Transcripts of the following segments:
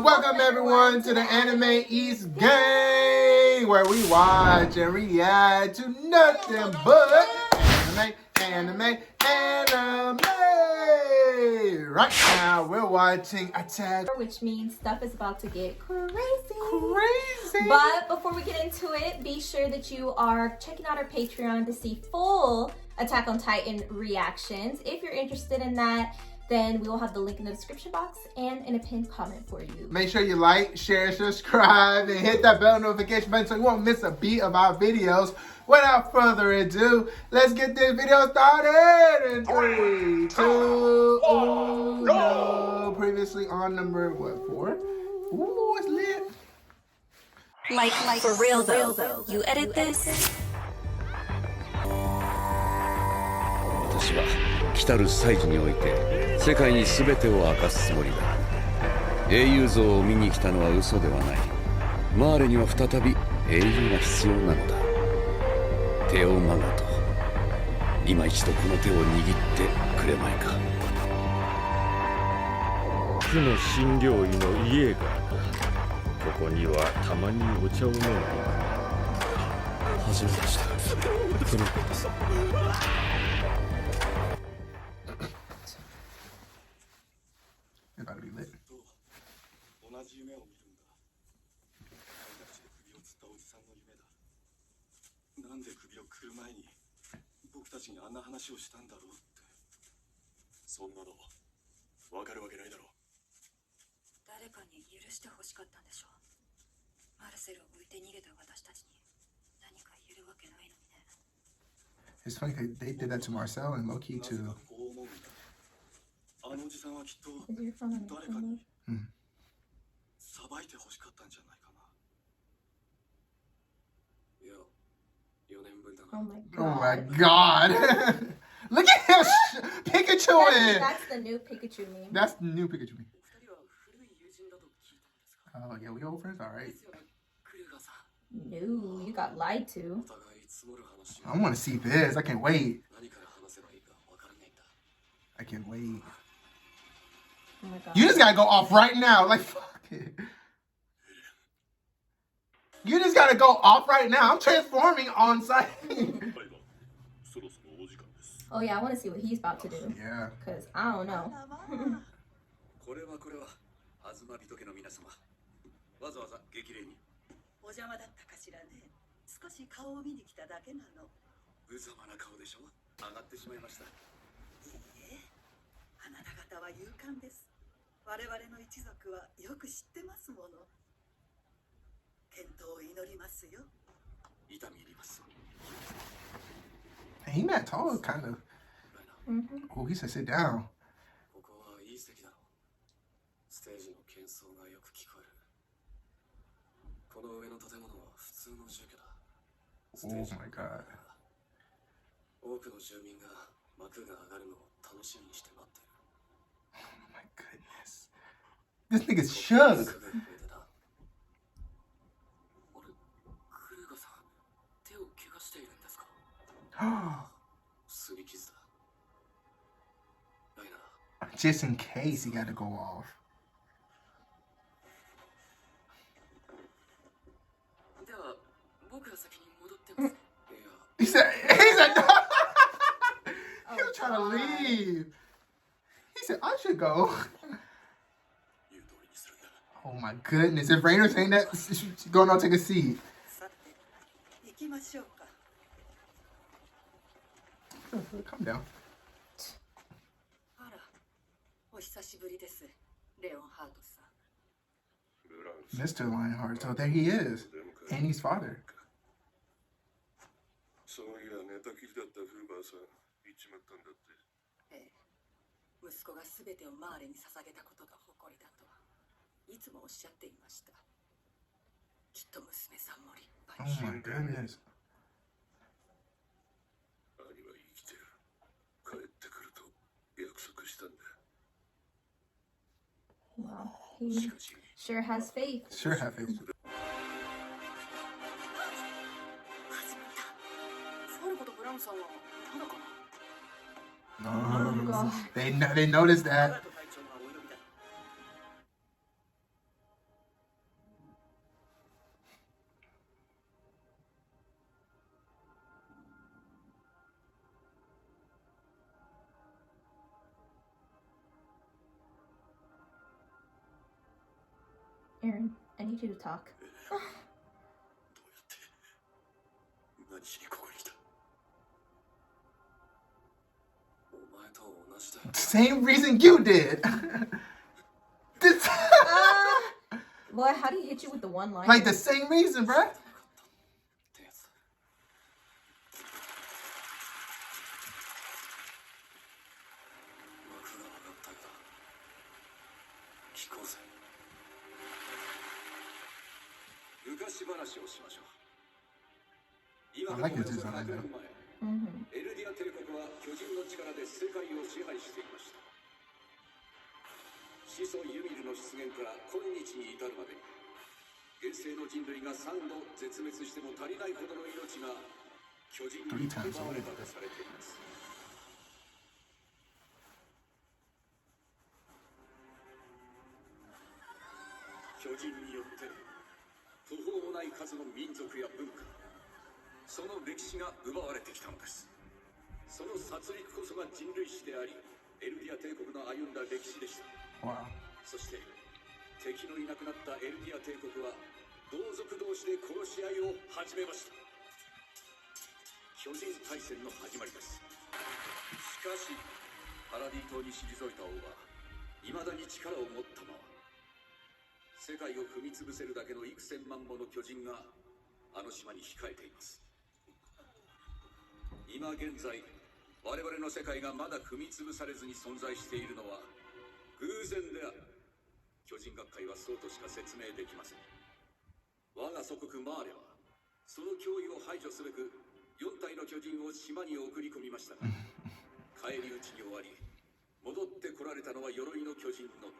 Welcome everyone to the Anime Eats Gang, where we watch and react to nothing but anime. Right now we're watching Attack, which means stuff is about to get crazy. But before we get into it, be sure that you are checking out our Patreon to see full Attack on Titan reactions. If you're interested in that, then we will have the link in the description box and in a pinned comment for you. Make sure you like, share, subscribe, and hit that bell notification button so you won't miss a beat of our videos. Without further ado, let's get this video started in 3, 2, 1, no. Previously on number, 4? Ooh, it's lit. Like for real though, you edit this? 私は来たる祭事において世界に全てを明かすつもりだ。英雄像を見に来たのは嘘ではない。マーレには再び英雄が必要なのだ。テオマガト、今一度この手を握ってくれまいか。区の診療医のイエーガーだ。ここにはたまにお茶を飲んでいる。初めまして。クロコです。同じ夢を見るんだ。大学で首を吊ったおじさんの夢だ。なんで首をくる前に僕たちにあんな話をしたんだろうって。そんなのわかるわけないだろう。誰かに許してほしかったんでしょう。マルセルを置いて逃げた私たちに何か言えるわけないのにね。It's funny because they did that to Marcel and Loki too. あのおじさんはきっと誰かにさばいてほしかったんじゃないかな。いや、4年分だな。Oh my god. Look at him Pikachu in. That's the new Pikachu meme. That's the new Pikachu meme. Oh yeah, we old friends? Alright. No, you got lied to. I want to see this. I can't wait. I can't wait. Oh my god. You just gotta go off right now. Like, fuck it. You just gotta go off right now. I'm transforming on site. Oh yeah, I want to see what he's about to do. Yeah. Because I don't know. これは東人家の皆様。わざわざ激励に。お邪魔だったかしらね。少し顔を見に来ただけなの。無様な顔でしょ。上がってしまいました。いいえ、あなた方は勇敢です。我々の一族はよく知ってますもの。健闘を祈りますよ。痛み入ります。 He not tall, kind of. Oh, he said sit down. ここはいい席だろう。ステージの喧騒がよく聞こえる。この上の建物は普通の住居だ。 Oh my god. 多くの住民が幕が上がるのを楽しみにして待ってる。 Oh my goodness. This nigga's shook. クルーガさん、手を怪我しているんですか？すり傷だ。ライナー。 Just in case he got to go off. では、僕が先に戻ってます。He said, no. He was trying to leave. He said, I should go. Oh my goodness. If Rainer's saying that, she's going on take a seat. さて、行きましょうか。Calm down. あら、お久しぶりです、レオンハートさん。 Mr. Lionheart. So there he is. Annie's father. そういや、寝たきりだったフーバーさん、行っちまったんだって。ええ、息子がすべてをマーレに捧げたことが誇りだといつもおっしゃっていました。きっと娘さんも立派に。 Oh my goodness. 兄は生きてる。帰ってくると約束したんだ。 Wow, he sure has faith. Sure have faith. フォルコとブラウンさんはまだかな。 They noticed that. Aaron, I need you to talk. どうやって何しにここに来た。お前と同じだよ。 Same reason you did. This, Boy, how do you hit you with the one line? like the same reason, bruh. ってやつだ。幕が上がったんだ。聞こうぜ。昔話をしましょう。今 I から like およ his そ design 100 though. 年前、 Mm-hmm. エルディア帝国は巨人の力で世界を支配していました。始祖ユミルの出現から今日に至るまでに、現世の人類が3度絶滅しても足りないほどの命が巨人に奪われたとされています。巨人によって途方もない数の民族や文化、その歴史が奪われてきたのです。その殺戮こそが人類史であり、エルディア帝国の歩んだ歴史でした。 Wow. そして敵のいなくなったエルディア帝国は同族同士で殺し合いを始めました。巨人大戦の始まりです。しかしパラディ島に退いた王は未だに力を持ったまま、世界を踏み潰せるだけの幾千万もの巨人があの島に控えています。今現在我々の世界がまだ踏み潰されずに存在しているのは偶然である。巨人学会はそうとしか説明できません。我が祖国マーレはその脅威を排除すべく4体の巨人を島に送り込みましたが、返り討ちに終わり戻ってこられたのは鎧の巨人のみ。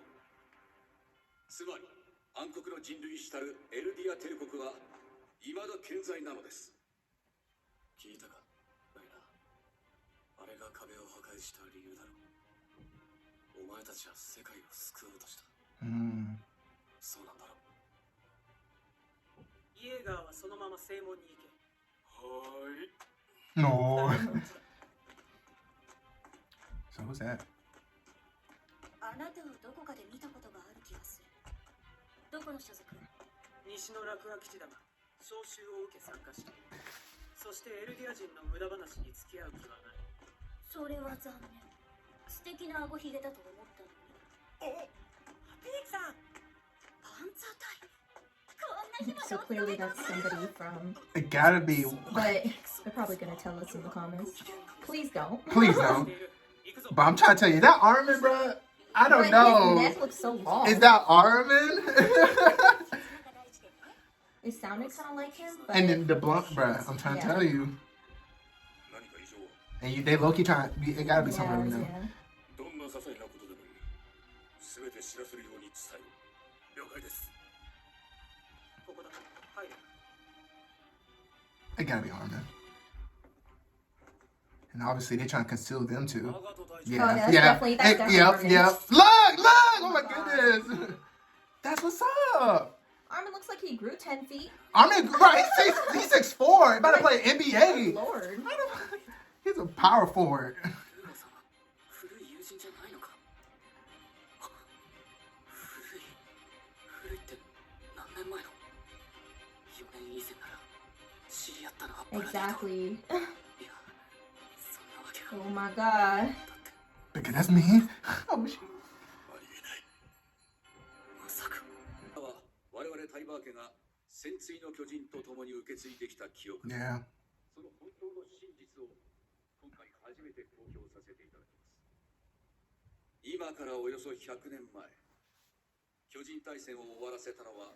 つまり暗黒の人類史たるエルディア帝国は未だ健在なのです。聞いたか、ライナー。あれが壁を破壊した理由だろう。お前たちは世界を救おうとした。そうなんだろう。イエーガーはそのまま正門に行け。はーい。 No. So who's that? あなたをどこかで見たことがある気がする。どこの所属？西の落書基地だが、招集を受け参加している。そしてエルディア人の無駄話に付き合う気はない。それは残念。素敵な顎ひげだと思ったのに。ピークさん、パンツァー隊。こんな日まで So clearly that's somebody from... It gotta be. But they're probably gonna tell us in the comments. Please don't. Please don't. But I'm trying to tell you, that Armin, bro. I don't His know. neck looks so long. Is that Armin? It sounded kind of like him, but... And then the blunt, bruh. I'm trying to tell you. 何か異常は？ And you, they low-key trying. It gotta be somebody we know. yeah. どんな些細なことでもいい。すべて知らせるように伝えろ。了解です。ここだ。入れ。 It gotta be Armin. And obviously they're trying to conceal them too. Yeah, Oh, that's yeah. definitely- that's definitely Yep, Armin. yep. Look! Oh my goodness. That's what's up. Armin looks like he grew 10 feet. Armin, right? He's 6'4". About to play NBA. Lord. He's a power forward. 古い友人じゃないのか。古いって何年前の。4年以前なら知り合ったのはパラディ島。 Exactly. いや、そんなわけが。 Oh my god. Because that's me. Oh, shit. ありえない。まさか。我々タイバー家が戦鎚の巨人と共に受け継いできた記憶。 Yeah. その本当の真実を今回初めて公表させていただきます。今からおよそ100年前、巨人大戦を終わらせたのは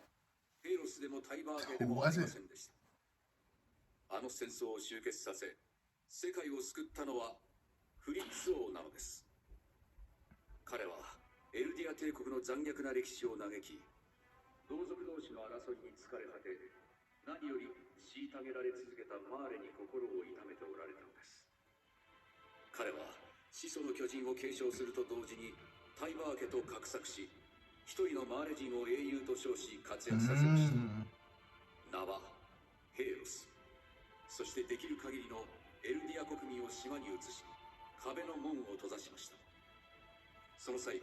ヘイロスでもタイバー家でもありませんでした。あの戦争を終結させ、世界を救ったのはフリッツ王なのです。彼はエルディア帝国の残虐な歴史を嘆き、同族同士の争いに疲れ果て、何より虐げられ続けたマーレに心を痛めておられたのです。彼は始祖の巨人を継承すると同時にタイバー家と画策し、一人のマーレ人を英雄と称し活躍させました。名はヘイロス。そしてできる限りのエルディア国民を島に移し、壁の門を閉ざしました。その際、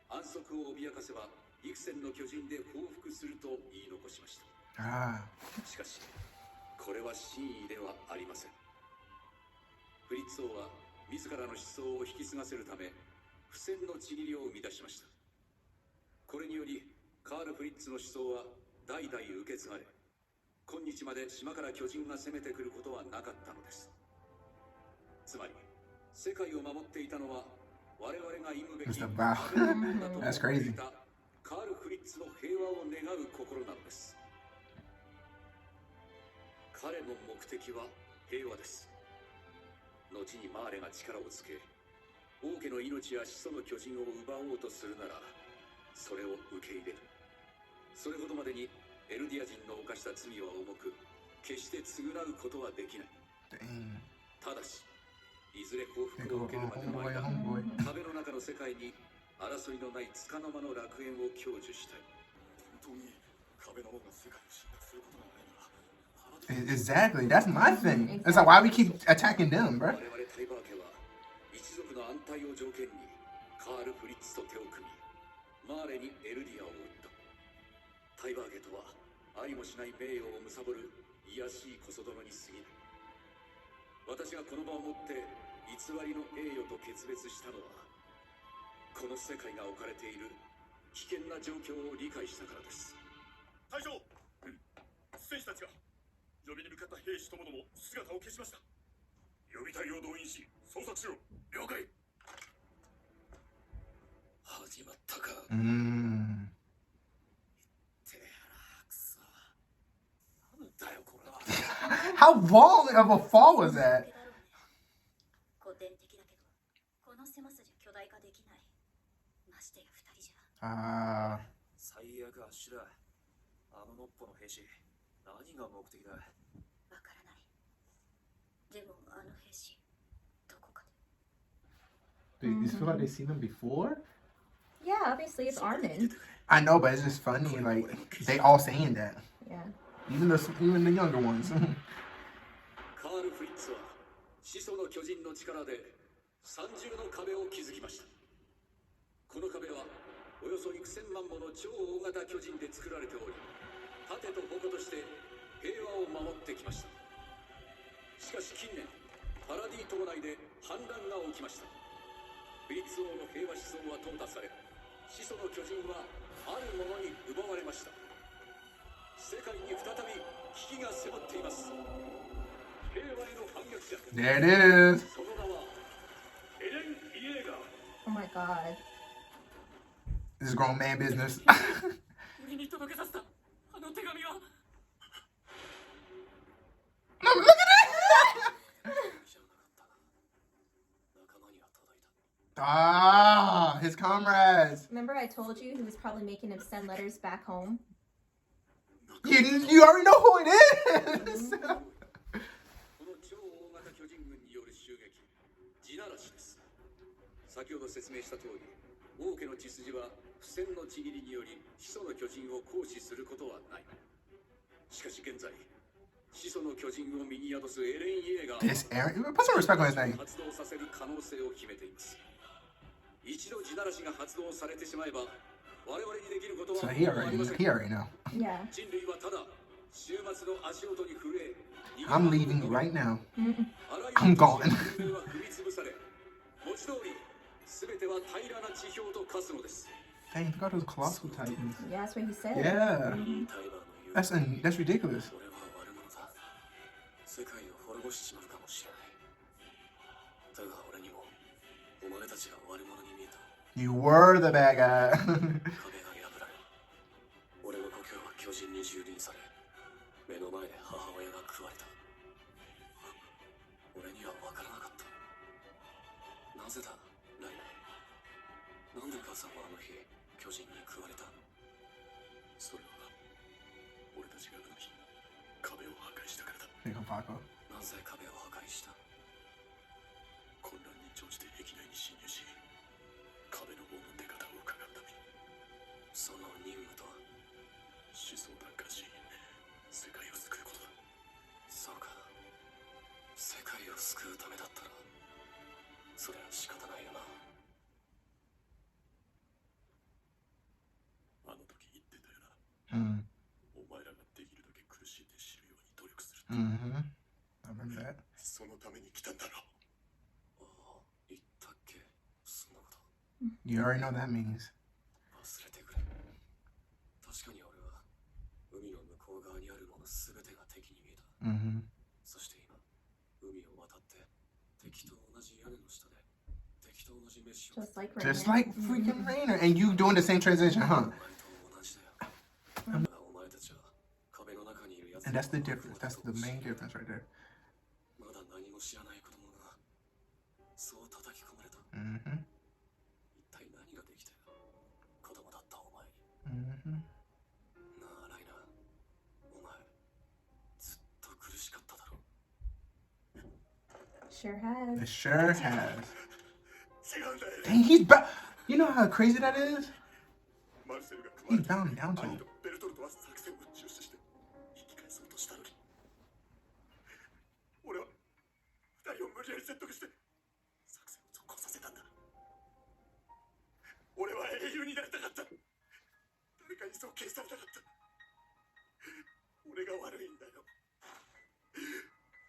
安息を脅かせば幾千の巨人で報復すると言い残しました。しかしこれは真意ではありません。フリッツ王は自らの思想を引き継がせるため不戦のちぎりを生み出しました。これによりカール・フリッツの思想は代々受け継がれ、今日まで島から巨人が攻めてくることはなかったのです。つまり世界を守っていたのは我々が忌むべき That's crazy. カール・フリッツの平和を願う心なのです。彼の目的は平和です。後にマーレが力をつけ王家の命や始祖の巨人を奪おうとするならそれを受け入れる。それほどまでにエルディア人の犯した罪は重く決して償うことはできない。ただしいずれ幸福を受けるまでの間壁の中の世界に争いのない束の間の楽園を享受したい。本当に壁の王が世界を侵略することがないなら Exactly, that's my thing. It's like, why we keep attacking them, bro? 我々タイバー家は一族の安泰を条件にカール・フリッツと手を組みマーレにエルディアを撃った。タイバー家とはありもしない名誉を貪る卑しい小僧殿に過ぎない。私がこの場をもって偽りの栄誉と決別したのはこの世界が置かれている危険な状況を理解したからです。隊長、戦士たちが呼びに向かった兵士ともども姿を消しました。予備隊を動員し捜索しろ。了解。始まったか。なんだよこれは。How long of a fall was that? 古典的だけどこの狭さじゃ巨大化できない。ましてや2人じゃ。最悪アッシュだ。あののっぽの兵士何が目的だ。わからない。でもあの兵士どこかで。Dude, you feel like they've seen them before? Yeah, obviously it's Armin. I know, but it's just funny. Like they all saying that. Yeah. Even the younger ones. カール・フリッツは始祖の巨人の力で三重の壁を築きました。この壁はおよそ幾千万もの超大型巨人で作られており、盾と矛として平和を守ってきました。しかし近年パラディ島内で反乱が起きました。フリッツ王の平和思想は淘汰され、始祖の巨人はあるものに奪われました。世界に再び危機が迫っています。平和への反逆者。 There it is. その名はエレン・イエーガー。 Oh my god. This is grown man business. 俺に届けさせたあの手紙は。 No, look at his comrades. Remember I told you he was probably making him send letters back home? You already know who it is. この超大型巨人軍による襲撃、地ならしです。先ほど説明した通り、王家の血筋は不戦のちぎりにより始祖の巨人を行使することはない。しかし現在、始祖の巨人を身に宿すエレン・イエーガー This Aaron, put some respect on his name. 発動させる可能性を決めています。一度地ならしが発動されてしまえば、我々にできることは So も he うありません。 already know. Yeah. 人類はただ終末の足音に震え、 I'm leaving right now. あら I'm ゆる gone. 人類は踏み潰され、文字通り全ては平らな地表と化すのです。 Dang, look at those colossal titans. Yeah, that's what he said. Yeah, タイバーの言う that's ridiculous. 俺は悪者だ。世界を滅ぼしちまうかもしれない。だが俺にもお前たちが悪者に見えた。 You were the bad guy. 壁が破られ、俺の故郷は巨人に蹂躙され、目の前で母親が食われた。俺には分からなかった。なぜだ、ライナー。なんで母さんはあの日巨人に食われた。それは俺たちがあの日壁を破壊したからだ。 Big Paco. なぜ壁を破壊した。混乱に乗じて壁内に侵入し、壁の王の出方を伺うために。その任務とは始祖を奪還し世界を救うことだ。そうか、世界を救うためだったらそれは仕方ないよな。Mm. お前らができるだけ苦しんで知るように努力する。 Mm-hmm. I remember that. そのために来たんだろう。ああ、言ったっけ、そんなこと。 You already know what that means. 忘れてくれ。確かに俺は海の向こう側にあるものすべてが敵に見えた。 Mm-hmm. そして今、海を渡って敵と同じ屋根の下で敵と同じ飯を。 Just like Just reiner. like freaking Reiner. And you doing the same transition, huh? お前と同じだよ。だからお前たちは壁の中にいるやつ。 And that's the difference. That's the main difference right there. まだ何も知らない子供がそう叩き込まれた。 Mm-hmm. 一体何ができたよ。子供だったお前に。 Mm-hmm. なあライナー、お前ずっと苦しかっただろう。 Sure has. It sure has. 違うんだよ。 Dang, he's You know how crazy that is? マルセルが He's bowing down to 兄 him. とベルトルトは作戦を中止して引き返そうとしたのに、俺は二人を無理やり説得して作戦を続行させたんだ。俺は英雄になりたかった。誰かに尊敬されたかった。俺が悪いんだよ。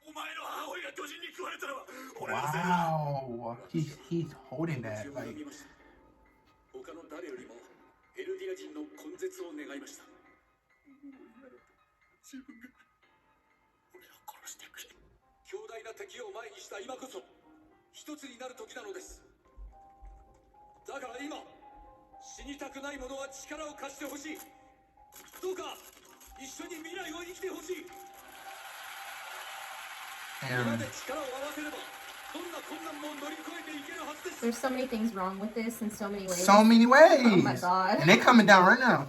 お前の母親が巨人に食われたのは俺のせいだ。 Wow. He's holding that. Like, 他の誰よりもエルディア人の根絶を願いました。自分が俺を殺してくれ。強大な敵を前にした今こそ一つになる時なのです。だから今死にたくない者は力を貸してほしい。どうか一緒に未来を生きてほしい。みんなで力を合わせればどんな困難も乗り越えていけるはずです。 There's so many things wrong with this in so many ways. so many ways. Oh my god. And they coming down right now.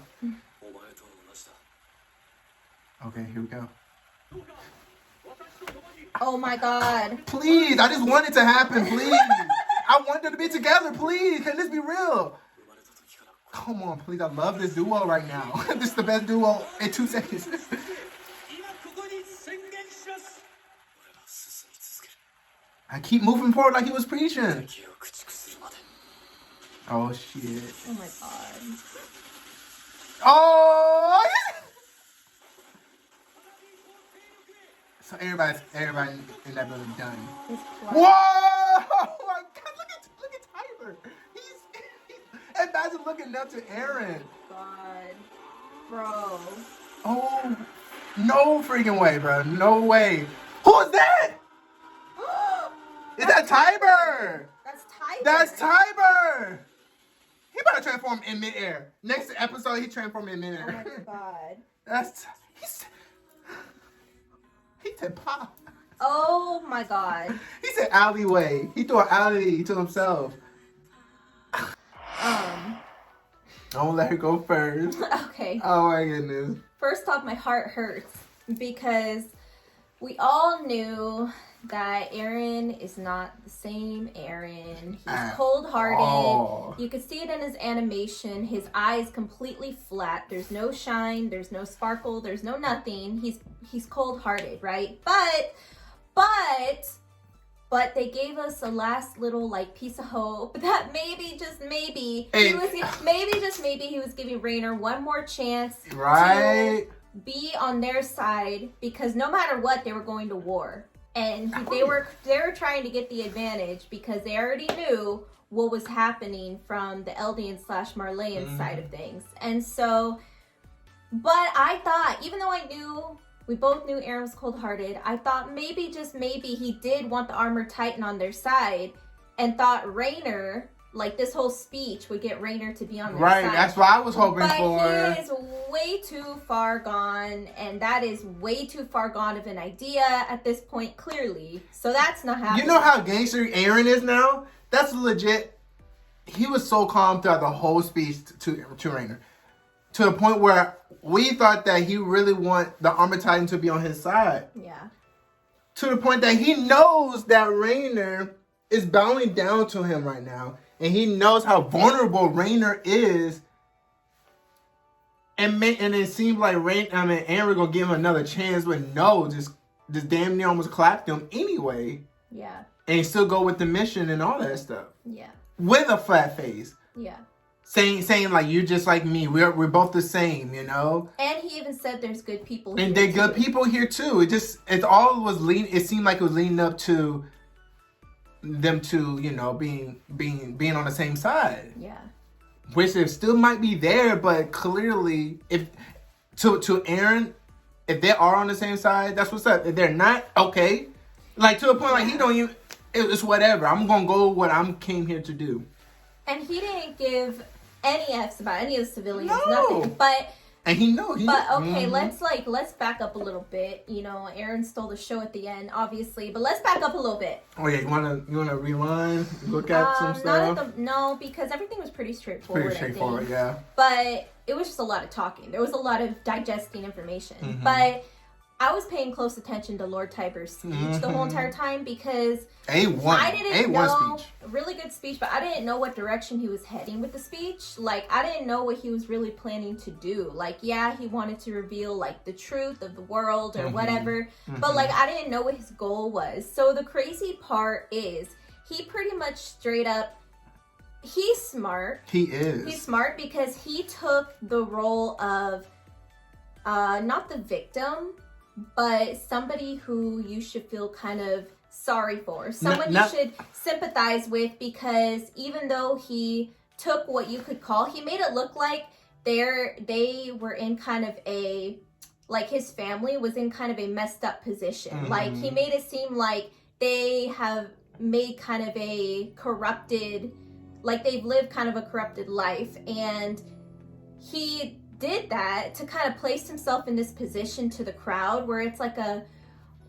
お前と同じだ。 Okay, here we go. Oh my god. Please, I just want it to happen, please. I want them to be together, please. Can this be real? Come on, please. I love this duo right now. This is the best duo in 2 seconds. 今ここに宣言します。俺は進み続ける。 I keep moving forward like he was preaching. 敵を駆逐するまで。 Oh, shit. Oh my god. Oh! So everybody in that building done. His Whoa! blood. Oh my God! Look at Tyler. He's imagine looking up to Aaron. God. Bro. Oh, no freaking way, bro. No way. Who is that? Is that Tiber? That's Tiger. That's Tiber. He better transform in midair. Next episode, he transformed in Oh midair. my god. He said pop. Oh my god. He said alleyway. He threw an alley to himself. Don't let her go first. Okay. Oh my goodness. First off, my heart hurts because we all knew that Aaron is not the same Aaron. He's cold-hearted. all. You could see it in his animation. His eyes completely flat. There's no shine. There's no sparkle. There's no nothing. He's cold-hearted, right? But they gave us a last little like piece of hope that maybe just maybe he was giving Reiner one more chance Right. to be on their side, because no matter what, they were going to war, and they were trying to get the advantage because they already knew what was happening from the Eldian / Marleyan side of things. And so, but I thought, even though we both knew Aaron was cold-hearted, I thought maybe, just maybe, he did want the Armored Titan on their side and thought Reiner, like this whole speech would get Reiner to be on their side. Right, that's what I was hoping for. But he is way too far gone, and that is way too far gone of an idea at this point, clearly. So that's not happening. You know how gangster Aaron is now? That's legit. He was so calm throughout the whole speech to Reiner. To the point where we thought that he really want the Armored Titan to be on his side. Yeah. To the point that he knows that Reiner is bowing down to him right now. And he knows how vulnerable Reiner is. And it seemed like Aaron gonna give him another chance, but no, just damn near almost clapped him anyway. Yeah. And he still go with the mission and all that stuff. Yeah. With a flat face. Yeah. saying like you're just like me. We're both the same, you know. And he even said there's good people. And they're good people here too. It seemed like it was leading up to them to, you know, being on the same side. Yeah. Which it still might be there, but clearly, if to Aaron, if they are on the same side, that's what's up. If they're not, okay. Like to a point, like he don't even. It's whatever. I'm gonna go what I came here to do. And he didn't give any F's about any of the civilians, No. nothing. But and he know. But okay, let's back up a little bit. You know, Aaron stole the show at the end, obviously, but let's back up a little bit. Oh yeah, you wanna rewind, look at some stuff. No, because everything was pretty straightforward. Pretty straightforward, yeah. But it was just a lot of talking. There was a lot of digesting information. Mm-hmm. But I was paying close attention to Lord Tiber's speech the whole entire time because I didn't know, speech. Really good speech, but I didn't know what direction he was heading with the speech. Like, I didn't know what he was really planning to do. Like, yeah, he wanted to reveal, like, the truth of the world or whatever, but, like, I didn't know what his goal was. So the crazy part is he pretty much straight up, he's smart. He is. He's smart because he took the role of, not the victim, but somebody who you should feel kind of sorry for. Someone you should sympathize with, because even though he took what you could call, he made it look like they were in kind of a, like his family was in kind of a messed up position. Like he made it seem like they have made kind of a corrupted, like they've lived kind of a corrupted life. And he did that to kind of place himself in this position to the crowd where it's like a,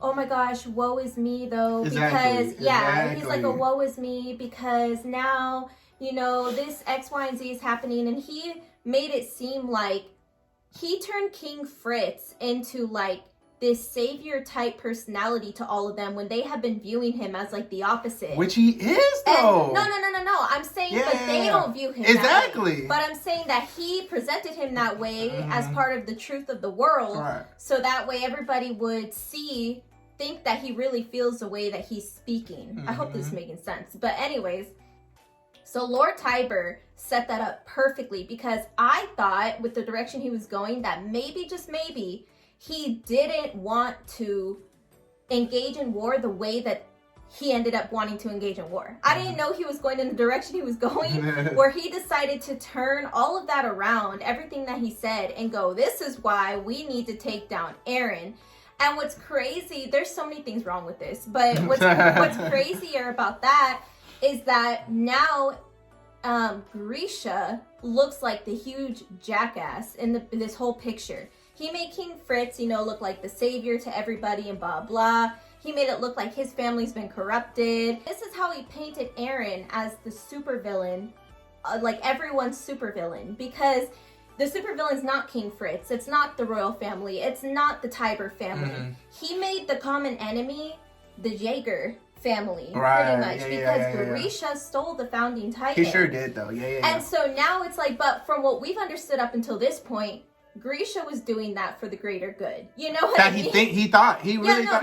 oh my gosh, woe is me though, because he's like a woe is me because now, you know, this X, Y, and Z is happening. And he made it seem like he turned King Fritz into like this savior type personality to all of them when they have been viewing him as like the opposite. Which he is though. And, no. I'm saying, but they don't view him exactly. that way. But I'm saying that he presented him that way as part of the truth of the world. Right. So that way everybody would think that he really feels the way that he's speaking. I hope this is making sense. But anyways, so Lord Tiber set that up perfectly because I thought with the direction he was going that maybe, just maybe, he didn't want to engage in war the way that he ended up wanting to engage in war. I didn't know he was going in the direction he was going, where he decided to turn all of that around, everything that he said, and go, this is why we need to take down Aaron. And what's crazy, there's so many things wrong with this, but what's crazier about that is that now Grisha looks like the huge jackass in this whole picture. He made King Fritz, you know, look like the savior to everybody and blah, blah. He made it look like his family's been corrupted. This is how he painted Aaron as the supervillain, like everyone's supervillain, because the supervillain's not King Fritz. It's not the royal family. It's not the Tiber family. He made the common enemy the Jaeger family, pretty much, because Grisha stole the founding titan. He sure did, though. And so now it's like, but from what we've understood up until this point, Grisha was doing that for the greater good. You know what I mean? He really thought.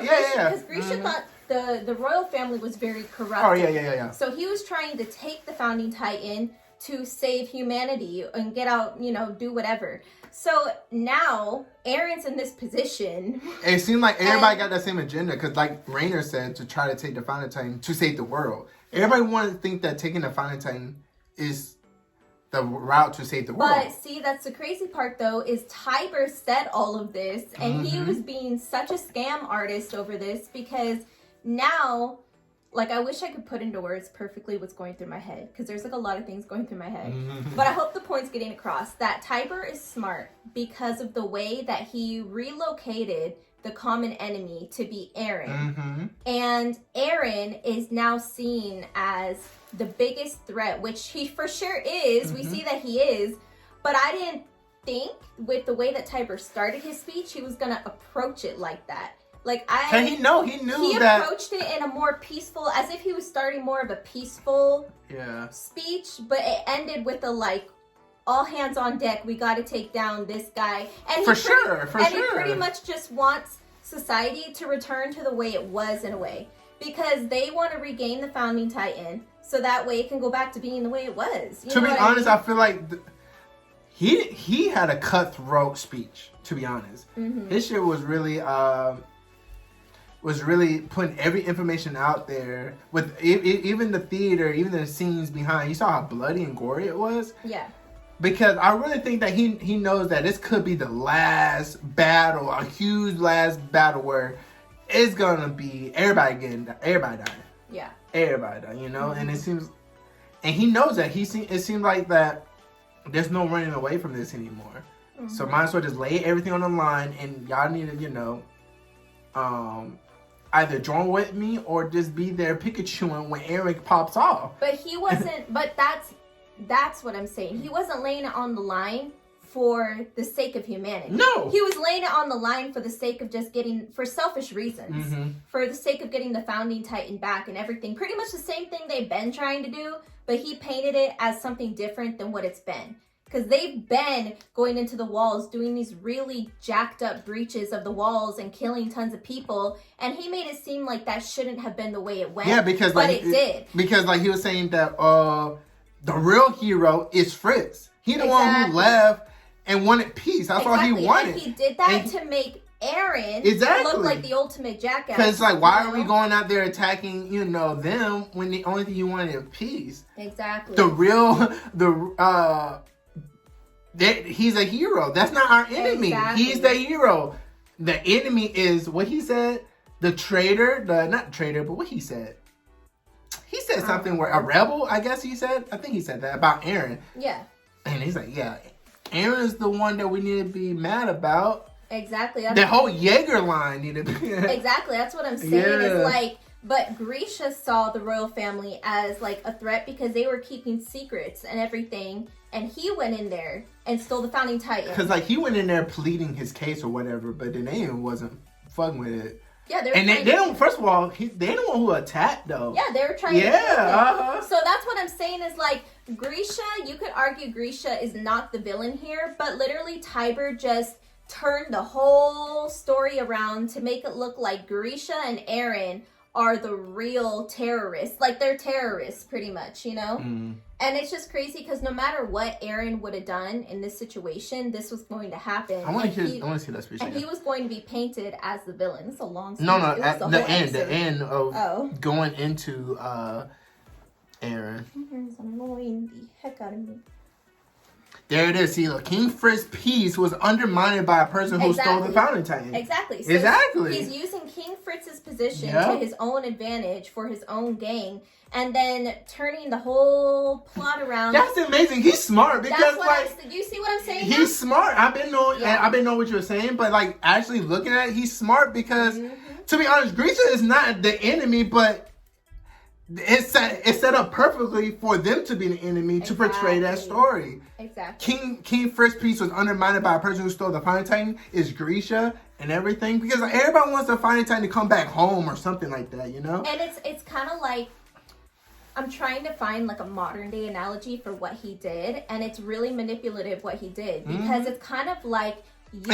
Because Grisha thought the royal family was very corrupt. Oh, yeah. So he was trying to take the founding titan to save humanity and get out, you know, do whatever. So now Aaron's in this position. It seemed like everybody got that same agenda because, like Reiner said, to try to take the founding titan to save the world. Everybody wanted to think that taking the founding titan is the route to save the world. But see, that's the crazy part though, is Tiber said all of this and he was being such a scam artist over this because now, like, I wish I could put into words perfectly what's going through my head because there's like a lot of things going through my head. But I hope the point's getting across that Tiber is smart because of the way that he relocated the common enemy to be Aaron. And Aaron is now seen as the biggest threat, which he for sure is. We see that he is. But I didn't think with the way that Tiber started his speech, he was going to approach it like that. Like he knew he that approached it in a more peaceful, as if he was starting more of a peaceful speech, but it ended with a like, all hands on deck, we got to take down this guy. And he pretty much just wants society to return to the way it was in a way. Because they want to regain the founding titan so that way it can go back to being the way it was. To be honest, I feel like he had a cutthroat speech. To be honest, his shit was really putting every information out there with even the theater, even the scenes behind. You saw how bloody and gory it was. Yeah. Because I really think that he knows that this could be the last battle, a huge last battle where it's gonna be everybody dying. Yeah. Everybody dying, you know? And it seems, and he knows that it seems like that there's no running away from this anymore. So might as well just lay everything on the line, and y'all need to, you know, either join with me or just be there Pikachuing when Eric pops off. But he wasn't, but that's what I'm saying. He wasn't laying it on the line for the sake of humanity. No. He was laying it on the line for the sake of just for selfish reasons. For the sake of getting the Founding Titan back and everything. Pretty much the same thing they've been trying to do, but he painted it as something different than what it's been. Because they've been going into the walls, doing these really jacked up breaches of the walls and killing tons of people. And he made it seem like that shouldn't have been the way it went. Yeah, because but it did. Because like he was saying that the real hero is Fritz. He the one who left and wanted peace. That's all he wanted. And he did that to make Eren look like the ultimate jackass. Because like, why are we going out there attacking, you know, them when the only thing you wanted is peace? Exactly. He's a hero. That's not our enemy. Exactly. He's the hero. The enemy is what he said. The traitor. Not traitor, but what he said. He said something where a rebel. I guess he said. I think he said that about Eren. Yeah. And he's like, yeah, Eren is the one that we need to be mad about. Exactly. The whole Jaeger line needed to be. Exactly. That's what I'm saying. Yeah. It's like, but Grisha saw the royal family as like a threat because they were keeping secrets and everything. And he went in there and stole the Founding Titan. Because like he went in there pleading his case or whatever, but then they wasn't fucking with it. Yeah, they were and they don't. First of all, they the one who attacked though. Yeah, they were trying to kill him. So that's what I'm saying is like Grisha. You could argue Grisha is not the villain here, but literally Tiber just turned the whole story around to make it look like Grisha and Eren are the real terrorists. Like they're terrorists, pretty much, you know. And it's just crazy because no matter what Eren would have done in this situation, this was going to happen. I want to see that speech. And he was going to be painted as the villain. It's a long speech. No, at the end of going into Eren. It's annoying the heck out of me. There it is. See, look, King Fritz's peace was undermined by a person who stole the Founding Titan. Exactly. So he's using King Fritz's position to his own advantage for his own gain, and then turning the whole plot around. That's amazing. He's smart because do you see what I'm saying? He's smart. I've been knowing what you're saying, but like actually looking at it, he's smart because to be honest, Grisha is not the enemy, but it's set up perfectly for them to be the enemy to portray that story. Exactly. King Fritz's peace was undermined by a person who stole the Founding Titan is Grisha and everything because like, everybody wants the Founding Titan to come back home or something like that, you know? And it's kind of like I'm trying to find like a modern day analogy for what he did, and it's really manipulative what he did because it's kind of like you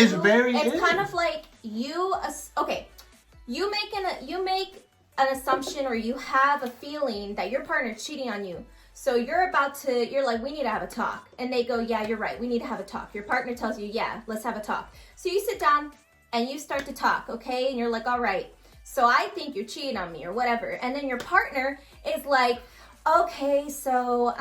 make an assumption or you have a feeling that your partner's cheating on you. So you're like, we need to have a talk. And they go, yeah, you're right. We need to have a talk. Your partner tells you, yeah, let's have a talk. So you sit down and you start to talk, okay? And you're like, all right. So I think you're cheating on me or whatever. And then your partner is like, okay, so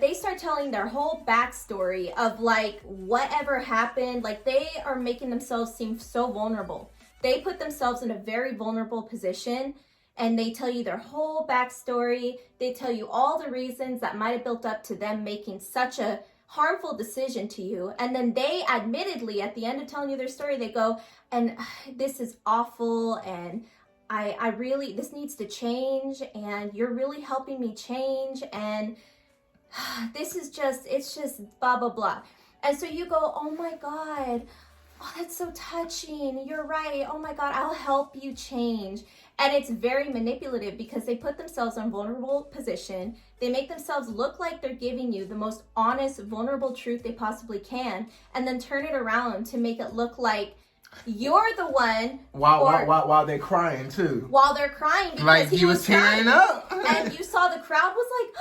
they start telling their whole backstory of like whatever happened. Like they are making themselves seem so vulnerable. They put themselves in a very vulnerable position. And they tell you their whole backstory. They tell you all the reasons that might have built up to them making such a harmful decision to you. And then they admittedly, at the end of telling you their story, they go, and this is awful. And I really, this needs to change. And you're really helping me change. And this is just, it's just blah, blah, blah. And so you go, oh my God. Oh, that's so touching. You're right. Oh my God, I'll help you change. And it's very manipulative because they put themselves in a vulnerable position. They make themselves look like they're giving you the most honest, vulnerable truth they possibly can, and then turn it around to make it look like You're the one. While they're crying too. While they're crying because Like he was tearing up. And you saw the crowd was like,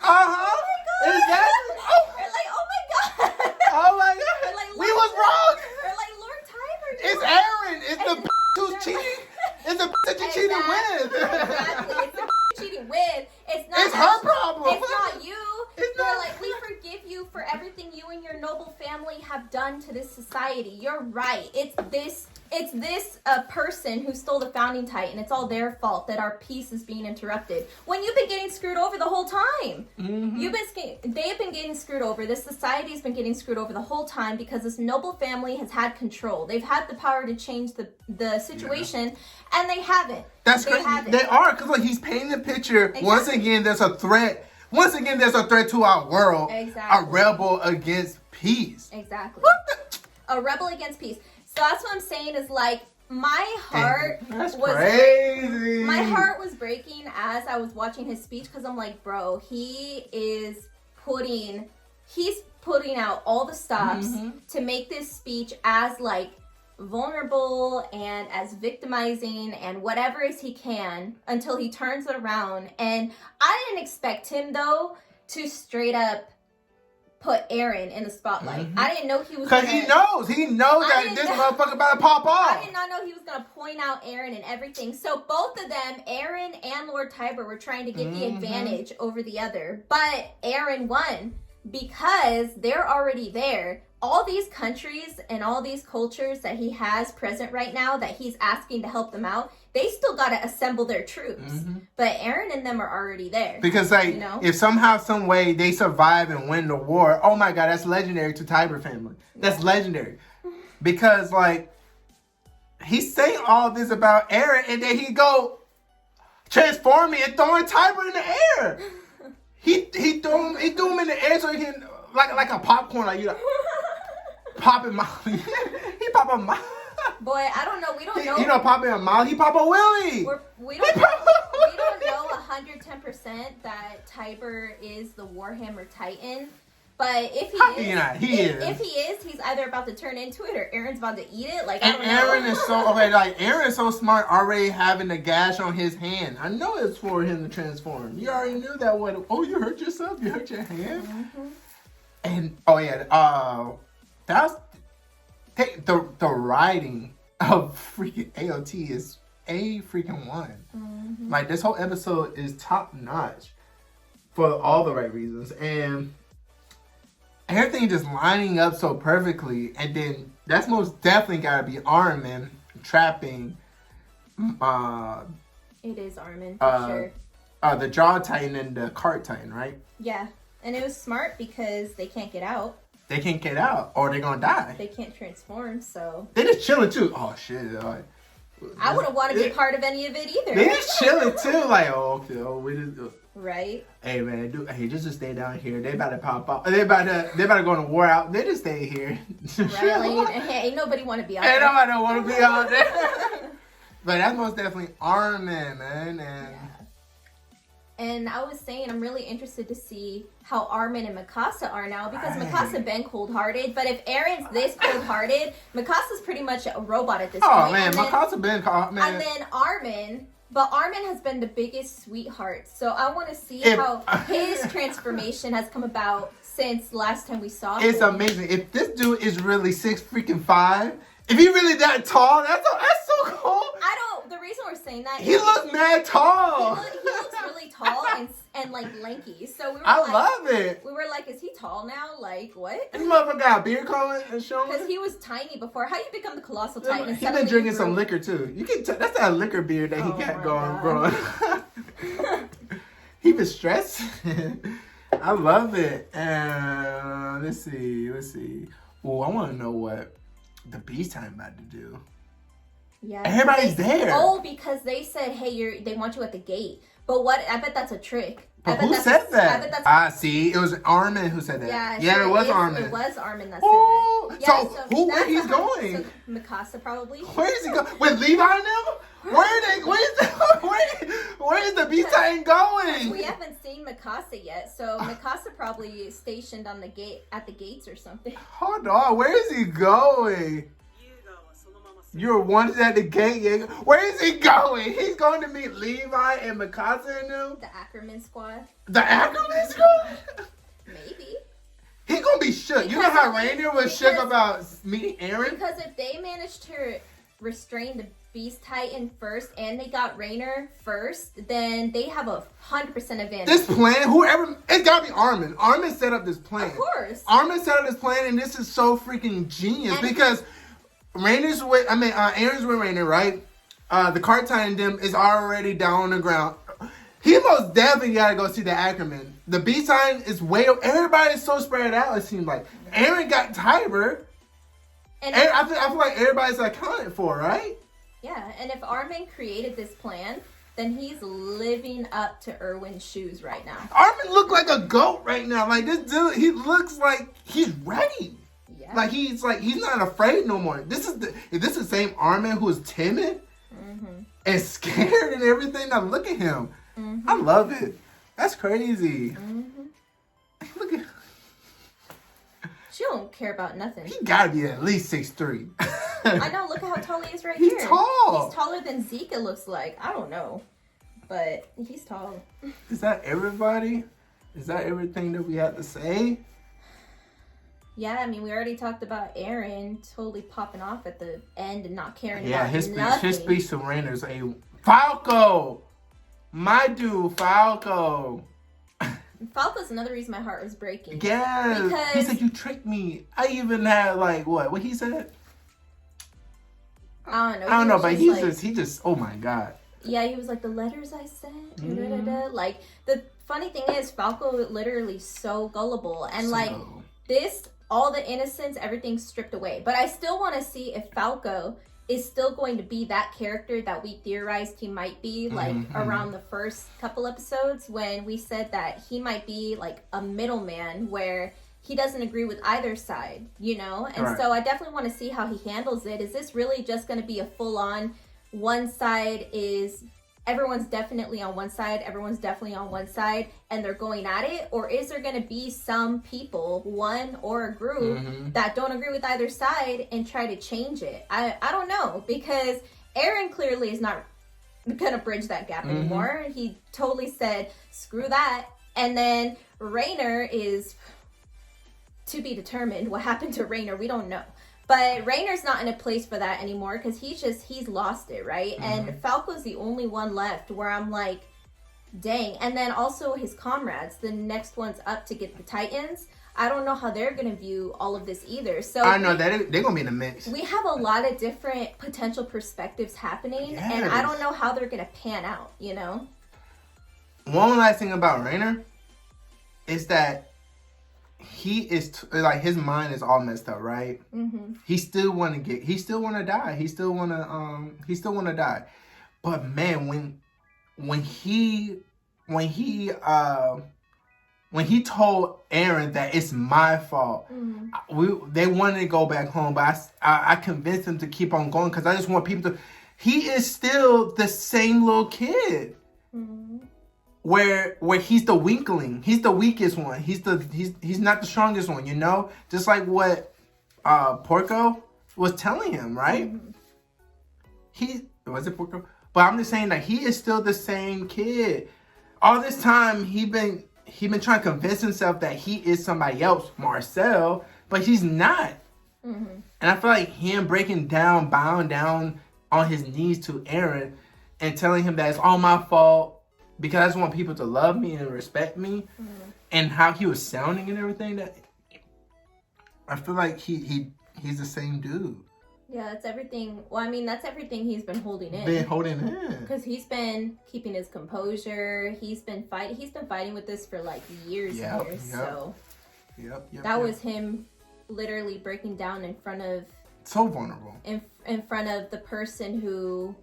uh-huh. oh my God. Exactly. They're like, oh my God. Oh my God. Like, we was wrong. They're like, Lord Tiber. It's Aaron. It's the who's cheating. It's the that you cheated with. Exactly. It's the cheating with. It's not. It's her problem. It's not you. They're not. like, we forgive you for everything you and your noble family have done to this society. You're right. It's this person who stole the founding titan. It's all their fault that our peace is being interrupted. When you've been getting screwed over the whole time. Mm-hmm. They've been getting screwed over. This society's been getting screwed over the whole time because this noble family has had control. They've had the power to change the situation, and they haven't. That's crazy. They are, because like he's painting the picture. Exactly. Once again, there's a threat. Once again, there's a threat to our world. Exactly. A rebel against peace. Exactly. A rebel against peace. So that's what I'm saying is like my heart That's was crazy. My heart was breaking as I was watching his speech because I'm like, bro, he's putting out all the stops to make this speech as like vulnerable and as victimizing and whatever as he can until he turns it around. And I didn't expect him though to straight up put Eren in the spotlight. I didn't know he was because he knows that this motherfucker about to pop off. I did not know he was gonna point out Eren and everything. So both of them, Eren and Lord Tiber, were trying to get the advantage over the other, but Eren won because they're already there. All these countries and all these cultures that he has present right now that he's asking to help them out, they still got to assemble their troops. But Eren and them are already there. Because like, if somehow, some way they survive and win the war, oh my God, that's legendary to Tiber family. That's legendary. Because like, he's saying all this about Eren and then he go transforming and throwing Tiber in the air. He threw him in the air so he can, like a popcorn, like, you know, pop him out. He pop a mouth. Boy, I don't know. We don't know. You know, pop in a mouth. He pop a willy. We don't know 110% that Tiber is the Warhammer Titan. But if he is, he's either about to turn into it or Eren's about to eat it. Like, I don't know. Eren is so Eren is so smart, already having the gash on his hand. I know it's for him to transform. You already knew that. You hurt yourself? You hurt your hand? And that's the writing of freaking AOT is a freaking one. Like, this whole episode is top notch for all the right reasons, and everything just lining up so perfectly. And then that's most definitely gotta be Armin trapping it is Armin for sure. The Jaw Titan and the Cart Titan, right? Yeah. And it was smart because they can't get out. They can't get out or they're gonna die. They can't transform, so they just chilling too. Oh shit. I wouldn't want to be part of any of it either. They just chilling too, like, we just right. Hey man, just to stay down here. They about to pop up. They about to go to war out. They just stay here. Right, like, ain't nobody want to be out there. Ain't nobody want to be out there. But that's most definitely Armin, man, And I was saying, I'm really interested to see how Armin and Mikasa are now, because Mikasa been cold-hearted, but if Eren's this cold-hearted, Mikasa's pretty much a robot at this point. Oh man, Mikasa been man. And then Armin has been the biggest sweetheart, so I want to see how his transformation has come about since last time we saw him. It's amazing. If this dude is really 6'5", if he really that tall, that's so cool. The reason we're saying that he looks mad tall. He looks really tall and like lanky. So we were love it. We were like, is he tall now? Like what? This motherfucker got a beard coming and showing. Because he was tiny before. How you become the colossal titan? He been drinking some liquor too. You can that's that liquor beard that he got growing. He been stressed. I love it. Let's see. Oh, I want to know what the Beast Time about to do. Yeah, everybody's there. Oh, because they said, hey, they want you at the gate. But I bet that's a trick. But who said that? I bet that's see, it was Armin who said that. Yeah, it was Armin. It was Armin that said that. Yeah, so where he's going? So Mikasa probably. Where is he going? With Levi and them? Where is the Beast Titan going? We haven't seen Mikasa yet, so Mikasa probably stationed at the gates or something. Hold on, where is he going? You're wanted at the gate. Yeah. Where is he going? He's going to meet Levi and Mikasa and them. The Ackerman squad. The Ackerman squad? Maybe. He's going to be shook. You know how Reiner was shook about meeting Eren? Because if they managed to restrain the Beast Titan first and they got Reiner first, then they have a 100% advantage. This plan, whoever, it's got to be Armin. Armin set up this plan. Of course. Armin set up this plan, and this is so freaking genius because Aaron's with Reiner, right? The Cart Titan them is already down on the ground. He most definitely got to go see the Ackerman. The Beast Titan is way up. Everybody's so spread out, it seems like. Eren got Tiber. And I feel like everybody's accounted for, right? Yeah, and if Armin created this plan, then he's living up to Erwin's shoes right now. Armin look like a goat right now. Like this dude, he looks like he's ready. Yeah. Like he's not afraid no more. This is the same Armin who is timid and scared and everything. Now look at him. I love it. That's crazy. Look at. She don't care about nothing. He gotta be at least 6'3". I know. Look at how tall he is right here. He's tall. He's taller than Zeke. It looks like. I don't know, but he's tall. Is that everybody? Is that everything that we have to say? Yeah, I mean, we already talked about Eren totally popping off at the end and not caring about nothing. His speech to Reiner is a Falco. My dude, Falco. Falco's another reason my heart was breaking. Yeah, because he said you tricked me. I even had like what he said. I don't know, but he just oh my god. Yeah, he was like the letters I sent. Like the funny thing is, Falco literally so gullible and like this, all the innocence, everything's stripped away. But I still want to see if Falco is still going to be that character that we theorized he might be, like around the first couple episodes when we said that he might be like a middleman where he doesn't agree with either side, you know? And so I definitely want to see how he handles it. Is this really just going to be a full-on one side is everyone's definitely on one side, everyone's definitely on one side, and they're going at it? Or is there going to be some people, one or a group, that don't agree with either side and try to change it? I don't know, because Eren clearly is not going to bridge that gap anymore. He totally said, screw that. And then Reiner is to be determined. What happened to Reiner, we don't know. But Reiner's not in a place for that anymore because he's lost it, right? And Falco's the only one left where I'm like, dang. And then also his comrades, the next ones up to get the Titans. I don't know how they're going to view all of this either. So I know that they're going to be in the mix. We have a lot of different potential perspectives happening, and I don't know how they're going to pan out, you know? One last thing about Reiner is that he is like his mind is all messed up, right? He still want to die. He still want to die. But man, when he told Eren that it's my fault, they wanted to go back home, but I convinced him to keep on going because I just want people to. He is still the same little kid. Where he's the weakling, he's the weakest one. He's not the strongest one, you know. Just like what Porco was telling him, right? Was it Porco? But I'm just saying that he is still the same kid. All this time he been trying to convince himself that he is somebody else, Marcel, but he's not. And I feel like him bowing down on his knees to Eren and telling him that it's all my fault. Because I just want people to love me and respect me, and how he was sounding and everything. That I feel like he's the same dude. Yeah, that's everything. Well, I mean, that's everything he's been holding in. Because he's been keeping his composure. He's been fighting with this for like years. So that was him literally breaking down in front of. So vulnerable. In front of the person who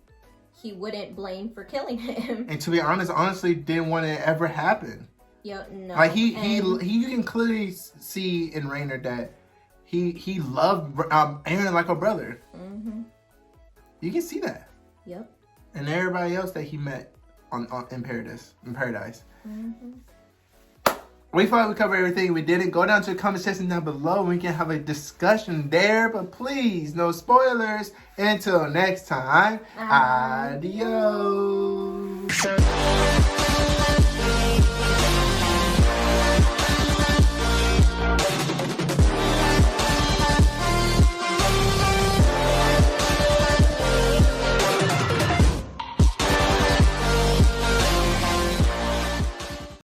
he wouldn't blame for killing him. And to be honest, honestly, didn't want it to ever happen. No. Like you can clearly see in Reiner that he loved Eren like a brother. You can see that. Yep. And everybody else that he met in paradise. we thought we covered everything. We didn't. Go down to the comment section down below and we can have a discussion there. But please, no spoilers. Until next time, adios.